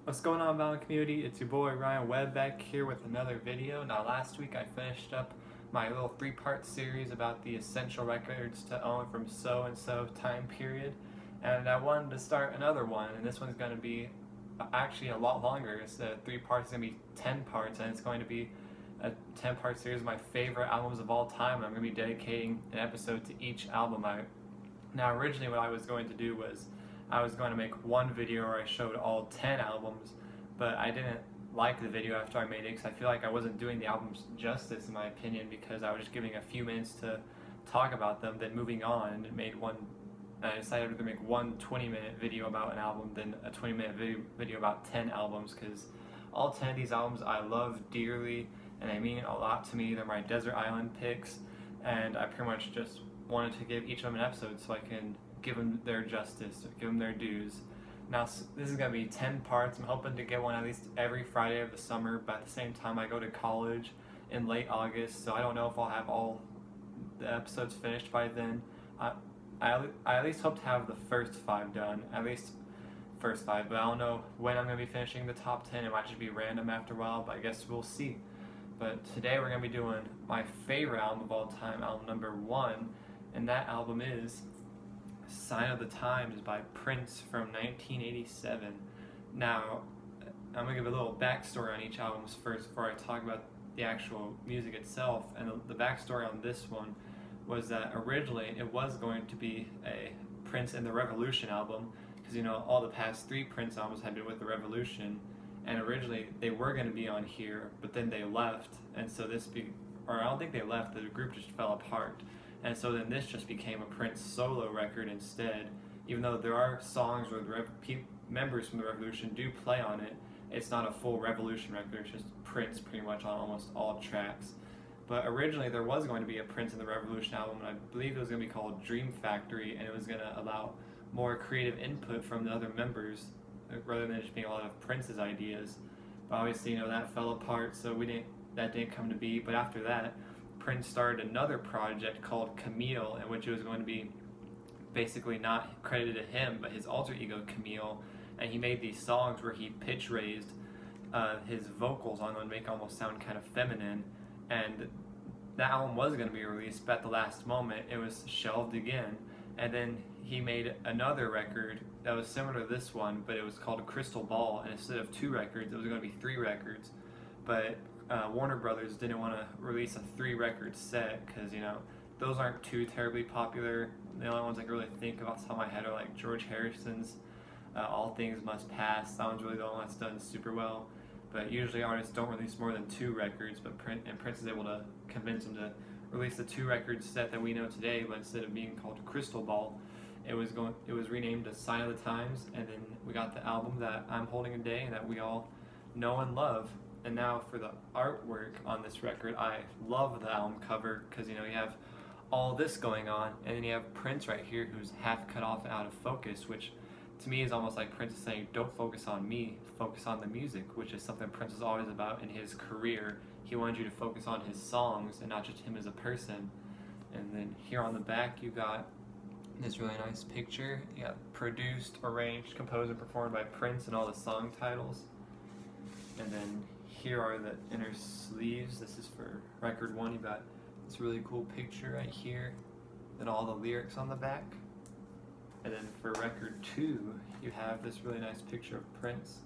What's going on, Mountain Community? It's your boy Ryan Webb back here with another video. Now, last week I finished up my little three-part series about the essential records to own from so-and-so time period, and I wanted to start another one, and this one's going to be actually a lot longer. It's 3 parts, it's going to be 10 parts, and it's going to be a 10-part series of my favorite albums of all time. I'm going to be dedicating an episode to each album. Now, originally what I was going to do was I was going to make one video where I showed all 10 albums, but I didn't like the video after I made it because I feel like I wasn't doing the albums justice in my opinion, because I was just giving a few minutes to talk about them, then moving on, and I decided to make one 20-minute video about an album, then a 20-minute video about 10 albums, because all 10 of these albums I love dearly and they mean a lot to me. They're my desert island picks, and I pretty much just wanted to give each of them an episode so I can give them their justice, give them their dues. Now, this is going to be 10 parts. I'm hoping to get one at least every Friday of the summer, but at the same time I go to college in late August, so I don't know if I'll have all the episodes finished by then. I at least hope to have the first 5 done, at least first 5, but I don't know when I'm going to be finishing the top 10. It might just be random after a while, but I guess we'll see. But today we're going to be doing my favorite album of all time, album number 1, and that album is Sign of the Times by Prince from 1987. Now, I'm going to give a little backstory on each album first before I talk about the actual music itself. And the backstory on this one was that originally it was going to be a Prince and the Revolution album, because all the past 3 Prince albums have been with the Revolution, and originally they were going to be on here, but then they left, and so I don't think they left, the group just fell apart. And so then this just became a Prince solo record instead. Even though there are songs where the members from the Revolution do play on it, it's not a full Revolution record, it's just Prince pretty much on almost all tracks. But originally there was going to be a Prince and the Revolution album, and I believe it was going to be called Dream Factory, and it was going to allow more creative input from the other members rather than just being a lot of Prince's ideas. But obviously, that fell apart, so that didn't come to be. But after that, Prince started another project called Camille, in which it was going to be basically not credited to him, but his alter ego Camille, and he made these songs where he pitch raised his vocals on them to make it almost sound kind of feminine, and that album was going to be released, but at the last moment it was shelved again. And then he made another record that was similar to this one, but it was called Crystal Ball, and instead of 2 records, it was going to be 3 records, but Warner Brothers didn't want to release a 3-record set because, those aren't too terribly popular. The only ones I can really think of off the top of my head are like George Harrison's All Things Must Pass. That one's really the only one that's done super well. But usually artists don't release more than 2 records, but Prince is able to convince them to release the 2-record set that we know today, but instead of being called Crystal Ball, it was renamed to Sign of the Times, and then we got the album that I'm holding today and that we all know and love. And now for the artwork on this record, I love the album cover because you have all this going on, and then you have Prince right here who's half cut off and out of focus, which to me is almost like Prince is saying, don't focus on me, focus on the music, which is something Prince is always about in his career. He wanted you to focus on his songs and not just him as a person. And then here on the back you got this really nice picture. You got produced, arranged, composed, and performed by Prince and all the song titles. And then here are the inner sleeves. This is for record 1. You got this really cool picture right here, then all the lyrics on the back. And then for record 2, you have this really nice picture of Prince,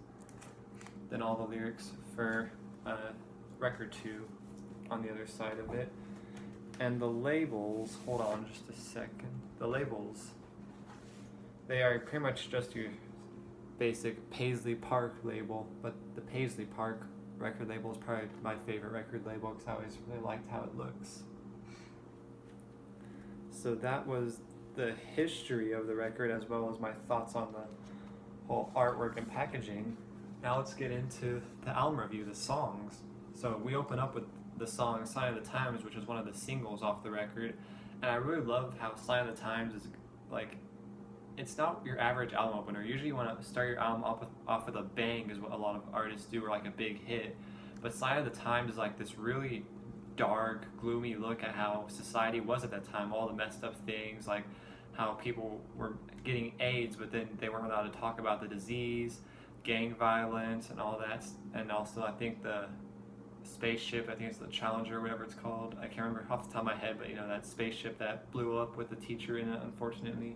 then all the lyrics for record 2 on the other side of it. And the labels, hold on just a second. The labels, they are pretty much just your basic Paisley Park label, but the Paisley Park record label is probably my favorite record label because I always really liked how it looks. So that was the history of the record as well as my thoughts on the whole artwork and packaging. Now let's get into the album review, the songs. So we open up with the song Sign of the Times, which is one of the singles off the record, and I really love how Sign of the Times is like, it's not your average album opener. Usually you want to start your album off with a bang is what a lot of artists do, or like a big hit, but Sign of the Times is like this really dark, gloomy look at how society was at that time, all the messed up things, like how people were getting AIDS, but then they weren't allowed to talk about the disease, gang violence and all that, and also I think the spaceship, I think it's the Challenger or whatever it's called, I can't remember off the top of my head, but you know, that spaceship that blew up with the teacher in it, unfortunately.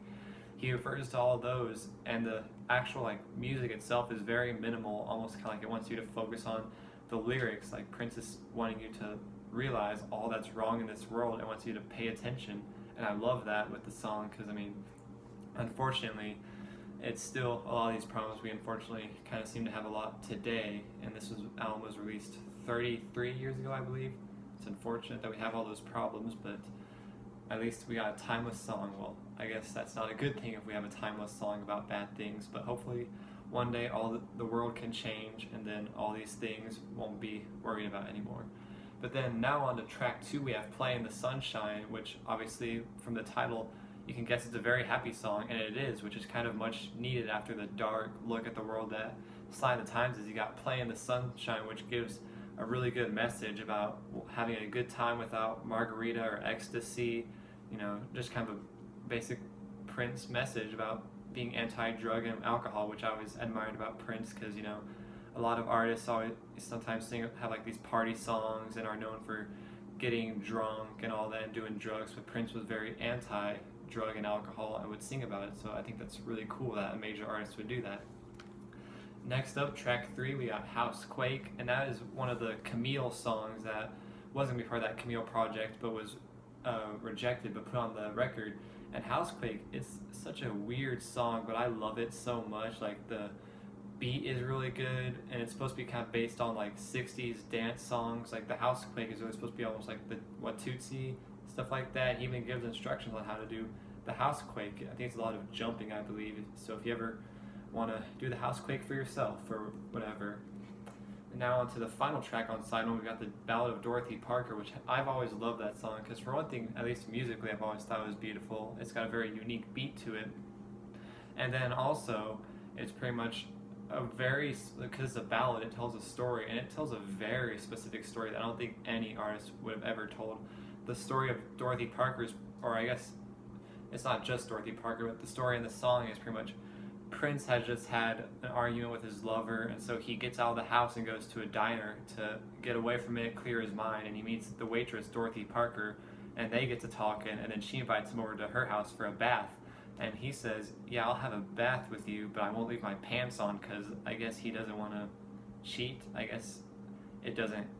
He refers to all of those, and the actual like music itself is very minimal, almost kind of like it wants you to focus on the lyrics. Like Prince is wanting you to realize all that's wrong in this world and wants you to pay attention. And I love that with the song because I mean, unfortunately, it's still a lot of these problems we unfortunately kind of seem to have a lot today. And this album was released 33 years ago, I believe. It's unfortunate that we have all those problems, but at least we got a timeless song. Well, I guess that's not a good thing if we have a timeless song about bad things, but hopefully one day all the world can change and then all these things won't be worried about anymore. But then now on to track 2, we have Play in the Sunshine, which obviously from the title you can guess it's a very happy song, and it is, which is kind of much needed after the dark look at the world that Sign of the Times is. You got Play in the Sunshine, which gives a really good message about having a good time without margarita or ecstasy, you know, just kind of a basic Prince message about being anti-drug and alcohol, which I always admired about Prince because, you know, a lot of artists always sometimes have like these party songs and are known for getting drunk and all that and doing drugs, but Prince was very anti-drug and alcohol and would sing about it, so I think that's really cool that a major artist would do that. Next up, track 3, we got Housequake, and that is one of the Camille songs that wasn't going to be part of that Camille project, but was rejected, but put on the record. And Housequake, it's such a weird song, but I love it so much. Like, the beat is really good, and it's supposed to be kind of based on, like, 60s dance songs. Like, the Housequake is really supposed to be almost like the Watusi, stuff like that. He even gives instructions on how to do the Housequake. I think it's a lot of jumping, I believe. So if you ever want to do the Housequake for yourself or whatever. And now on to the final track on side 1, we got the Ballad of Dorothy Parker, which I've always loved that song because for one thing, at least musically, I've always thought it was beautiful. It's got a very unique beat to it. And then also, it's pretty much a very, because it's a ballad, it tells a story, and it tells a very specific story that I don't think any artist would have ever told. The story of Dorothy Parker's, or I guess it's not just Dorothy Parker, but the story in the song is pretty much Prince has just had an argument with his lover, and so he gets out of the house and goes to a diner to get away from it, clear his mind, and he meets the waitress, Dorothy Parker, and they get to talking, and then she invites him over to her house for a bath, and he says, yeah, I'll have a bath with you, but I won't leave my pants on, because I guess he doesn't want to cheat. I guess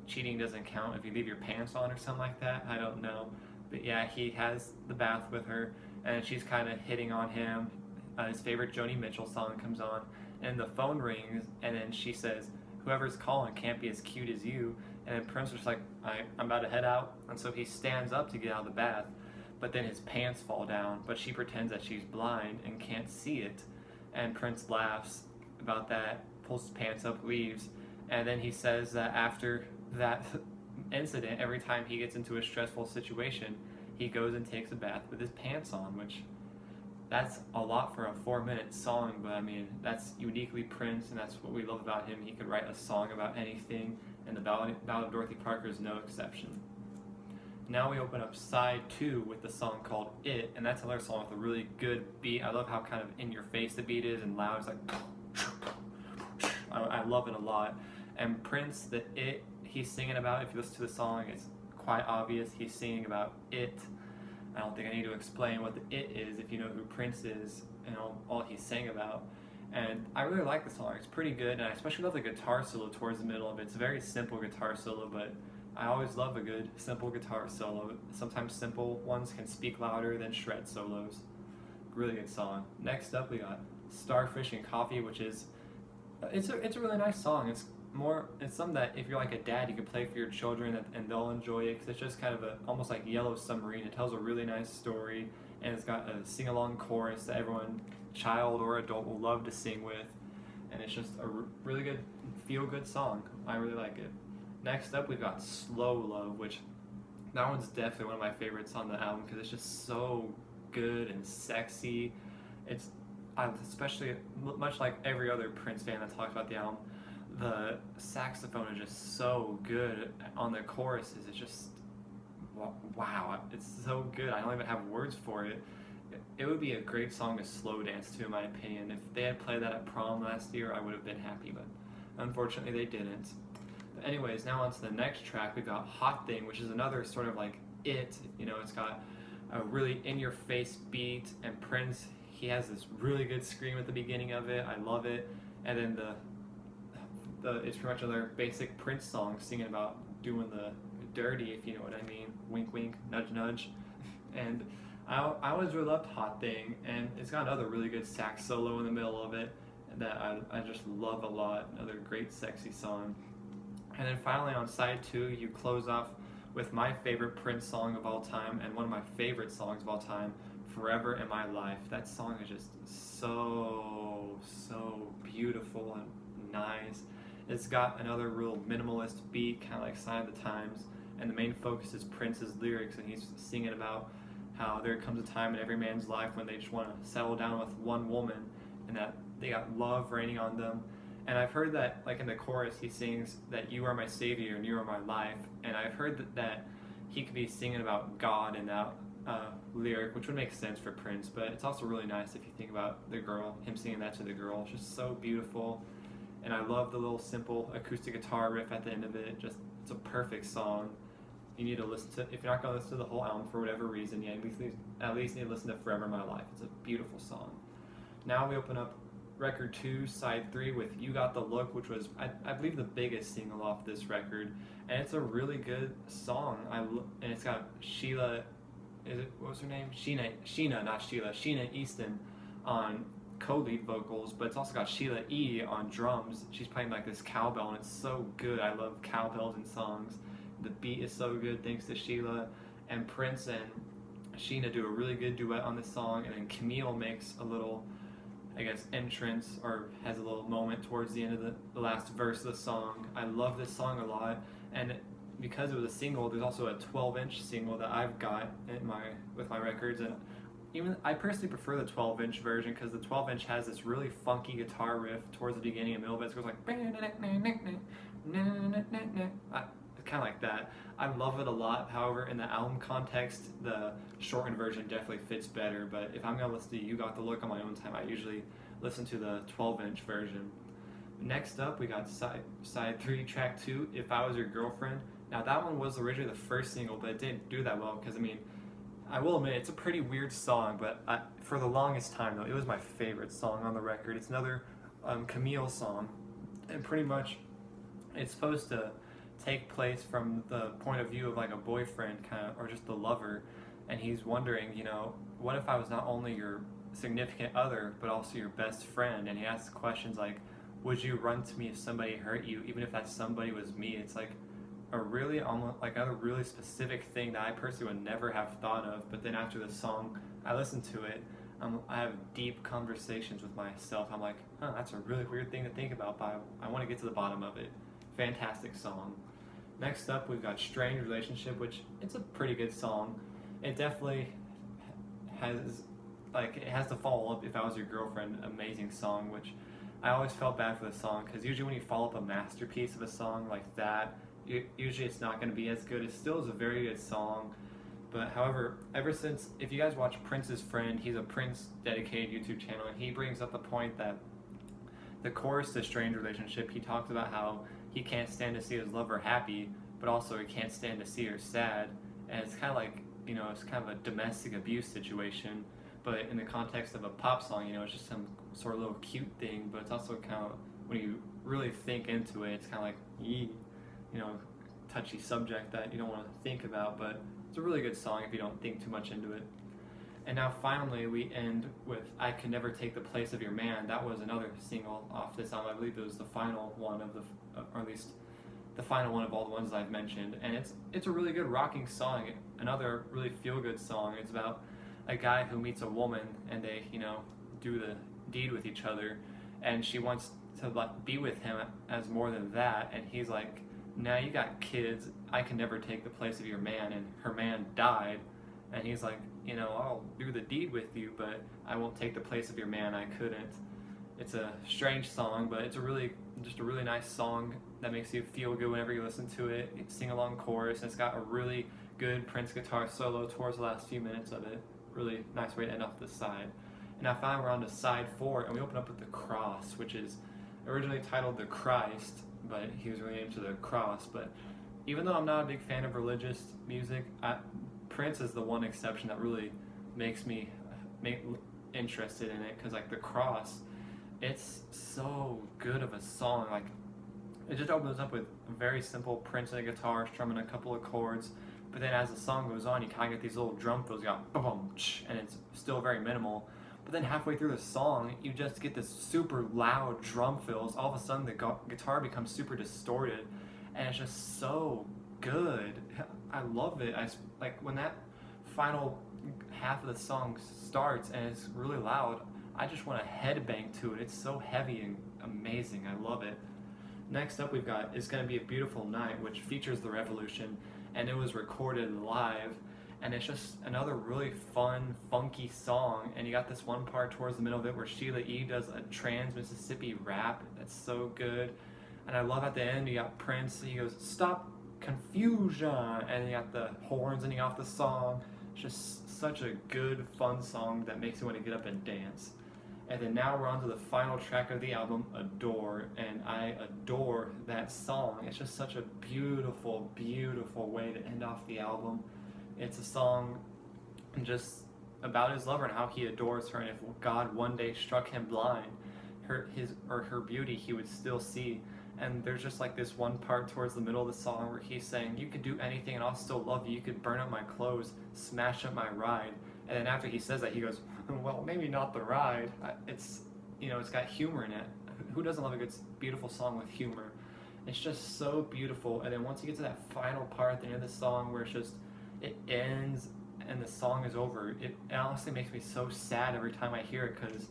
cheating doesn't count if you leave your pants on or something like that, I don't know, but yeah, he has the bath with her, and she's kind of hitting on him. His favorite Joni Mitchell song comes on, and the phone rings, and then she says, whoever's calling can't be as cute as you, and then Prince was like, I'm about to head out, and so he stands up to get out of the bath, but then his pants fall down, but she pretends that she's blind and can't see it, and Prince laughs about that, pulls his pants up, leaves, and then he says that after that incident, every time he gets into a stressful situation, he goes and takes a bath with his pants on, which that's a lot for a 4-minute song, but I mean, that's uniquely Prince, and that's what we love about him. He could write a song about anything, and the Ballad of Dorothy Parker is no exception. Now we open up side 2 with the song called It, and that's another song with a really good beat. I love how kind of in your face the beat is and loud. It's like, I love it a lot. And Prince, the It he's singing about, if you listen to the song, it's quite obvious he's singing about it. I don't think I need to explain what the it is if you know who Prince is and all he's sang about. And I really like the song. It's pretty good, and I especially love the guitar solo towards the middle of it. It's a very simple guitar solo, but I always love a good simple guitar solo. Sometimes simple ones can speak louder than shred solos. Really good song. Next up, we got Starfish and Coffee, which is it's a really nice song. It's something that if you're like a dad, you can play for your children and they'll enjoy it because it's just kind of almost like Yellow Submarine. It tells a really nice story, and it's got a sing-along chorus that everyone, child or adult, will love to sing with, and it's just a really good, feel-good song. I really like it. Next up, we've got Slow Love, which that one's definitely one of my favorites on the album because it's just so good and sexy. It's especially much like every other Prince fan that talks about the album. The saxophone is just so good on the choruses. It's just, wow, it's so good. I don't even have words for it. it would be a great song to slow dance to, in my opinion. If they had played that at prom last year, I would have been happy, but unfortunately they didn't. But anyways, now on to the next track. We've got Hot Thing, which is another sort of like it's got a really in-your-face beat, and Prince, he has this really good scream at the beginning of it. I love it. And then it's pretty much another basic Prince song singing about doing the dirty, if you know what I mean. Wink, wink, nudge, nudge. And I always really loved Hot Thing, and it's got another really good sax solo in the middle of it that I just love a lot. Another great sexy song. And then finally on side 2, you close off with my favorite Prince song of all time and one of my favorite songs of all time, Forever in My Life. That song is just so beautiful and nice. It's got another real minimalist beat, kind of like Sign of the Times, and the main focus is Prince's lyrics, and he's singing about how there comes a time in every man's life when they just want to settle down with one woman, and that they got love raining on them. And I've heard that, like in the chorus, he sings that you are my savior and you are my life. And I've heard that he could be singing about God in that lyric, which would make sense for Prince. But it's also really nice if you think about the girl, him singing that to the girl. It's just so beautiful. And I love the little simple acoustic guitar riff at the end of it. It's a perfect song. You need to listen to, if you're not going to listen to the whole album for whatever reason, you at least need to listen to Forever in My Life. It's a beautiful song. Now we open up record 2, side 3 with You Got the Look, which was, I believe, the biggest single off this record. And it's a really good song. And it's got Sheila, what was her name? Sheena Easton on co-lead vocals, but it's also got Sheila E. on drums. She's playing like this cowbell, and it's so good. I love cowbells in songs. The beat is so good thanks to Sheila. And Prince and Sheena do a really good duet on this song, and then Camille makes a little, I guess, entrance, or has a little moment towards the end of the last verse of the song. I love this song a lot, and because it was a single, there's also a 12-inch single that I've got with my records, and even I personally prefer the 12-inch version because the 12-inch has this really funky guitar riff towards the beginning and middle of it. It goes like kind of like that. I love it a lot. However, in the album context, the shortened version definitely fits better. But if I'm gonna listen to You Got the Look on my own time, I usually listen to the 12-inch version. Next up, we got side 3, track 2, If I Was Your Girlfriend. Now that one was originally the first single, but it didn't do that well because I will admit it's a pretty weird song. But for the longest time though, it was my favorite song on the record. It's another Camille song, and pretty much it's supposed to take place from the point of view of like a boyfriend or just the lover, and he's wondering, what if I was not only your significant other but also your best friend? And he asks questions like, would you run to me if somebody hurt you, even if that somebody was me? It's like a really almost like a really specific thing that I personally would never have thought of. But then after the song, I listen to it, I have deep conversations with myself. I'm like, that's a really weird thing to think about, but I want to get to the bottom of it. Fantastic song. Next up, we've got Strange Relationship, which it's a pretty good song. It definitely has, it has to follow up If I Was Your Girlfriend, amazing song, which I always felt bad for the song, because usually when you follow up a masterpiece of a song like that, usually it's not going to be as good. It still is a very good song, but however, ever since, if you guys watch Prince's Friend, he's a Prince dedicated YouTube channel, and he brings up the point that the chorus to Strange Relationship, he talks about how he can't stand to see his lover happy, but also he can't stand to see her sad. And it's kind of like, it's kind of a domestic abuse situation, but in the context of a pop song, it's just some sort of little cute thing, but it's also kind of, when you really think into it, it's kind of like, touchy subject that you don't want to think about, but it's a really good song if you don't think too much into it. And now finally we end with I Could Never Take the Place of Your Man. That was another single off this album. I believe it was the final one or at least the final one of all the ones I've mentioned. And it's a really good rocking song. Another really feel-good song. It's about a guy who meets a woman and they, do the deed with each other. And she wants to be with him as more than that. And he's like, now you got kids. I can never take the place of your man. And her man died. And he's like, I'll do the deed with you, but I won't take the place of your man. I couldn't. It's a strange song, but it's just a really nice song that makes you feel good whenever you listen to it. It's sing-along chorus, and it's got a really good Prince guitar solo towards the last few minutes of it. really nice way to end off the side. And I find we're on to side 4, and we open up with the cross, which is originally titled the Christ, but he was renamed to the cross. But even though I'm not a big fan of religious music, Prince is the one exception that really makes me interested in it, because like the cross, it's so good of a song. Like, it just opens up with a very simple Prince and a guitar strumming a couple of chords, but then as the song goes on, you kind of get these little drum fills. You got boom, and it's still very minimal. But then halfway through the song, you just get this super loud drum fills. All of a sudden, the guitar becomes super distorted, and it's just so good. I love it. Like when that final half of the song starts and it's really loud, I just want to headbang to it. It's so heavy and amazing. I love it. Next up, we've got It's Gonna Be a Beautiful Night, which features The Revolution, and it was recorded live. And it's just another really fun, funky song. And you got this one part towards the middle of it where Sheila E. does a trans-Mississippi rap that's so good. And I love at the end, you got Prince, he goes, "Stop confusion," and you got the horns ending off the song. It's just such a good, fun song that makes you want to get up and dance. And then now we're on to the final track of the album, Adore, and I adore that song. It's just such a beautiful, beautiful way to end off the album. It's a song just about his lover and how he adores her, and if God one day struck him blind, her beauty he would still see. And there's just like this one part towards the middle of the song where he's saying, "You could do anything and I'll still love you. You could burn up my clothes, smash up my ride." And then after he says that, he goes, "Well, maybe not the ride." It's, it's got humor in it. Who doesn't love a good, beautiful song with humor? It's just so beautiful. And then once you get to that final part at the end of the song where it ends and the song is over, it honestly makes me so sad every time I hear it, because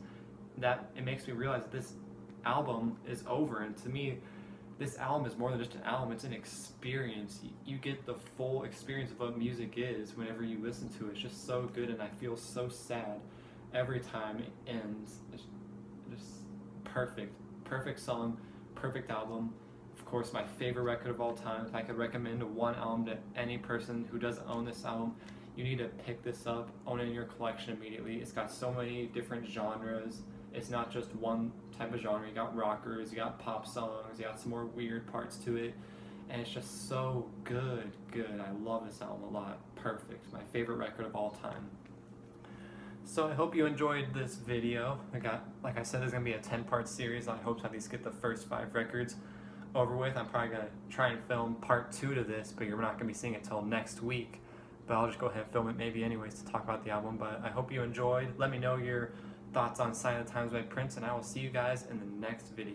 it makes me realize that this album is over. And to me, this album is more than just an album, it's an experience. You get the full experience of what music is whenever you listen to it. It's just so good, and I feel so sad every time it ends. It's just perfect song, perfect album. Of course, my favorite record of all time. If I could recommend one album to any person who doesn't own this album, you need to pick this up, own it in your collection immediately. It's got so many different genres. It's not just one type of genre. You got rockers, you got pop songs, you got some more weird parts to it, and it's just so good. I love this album a lot. Perfect. My favorite record of all time. So I hope you enjoyed this video. Like I said, there's gonna be a 10-part series. I hope to at least get the first 5 records over with. I'm probably gonna try and film part 2 to this, but you're not gonna be seeing it till next week. But I'll just go ahead and film it maybe anyways to talk about the album. But I hope you enjoyed. Let me know your thoughts on Sign of the Times by Prince, and I will see you guys in the next video.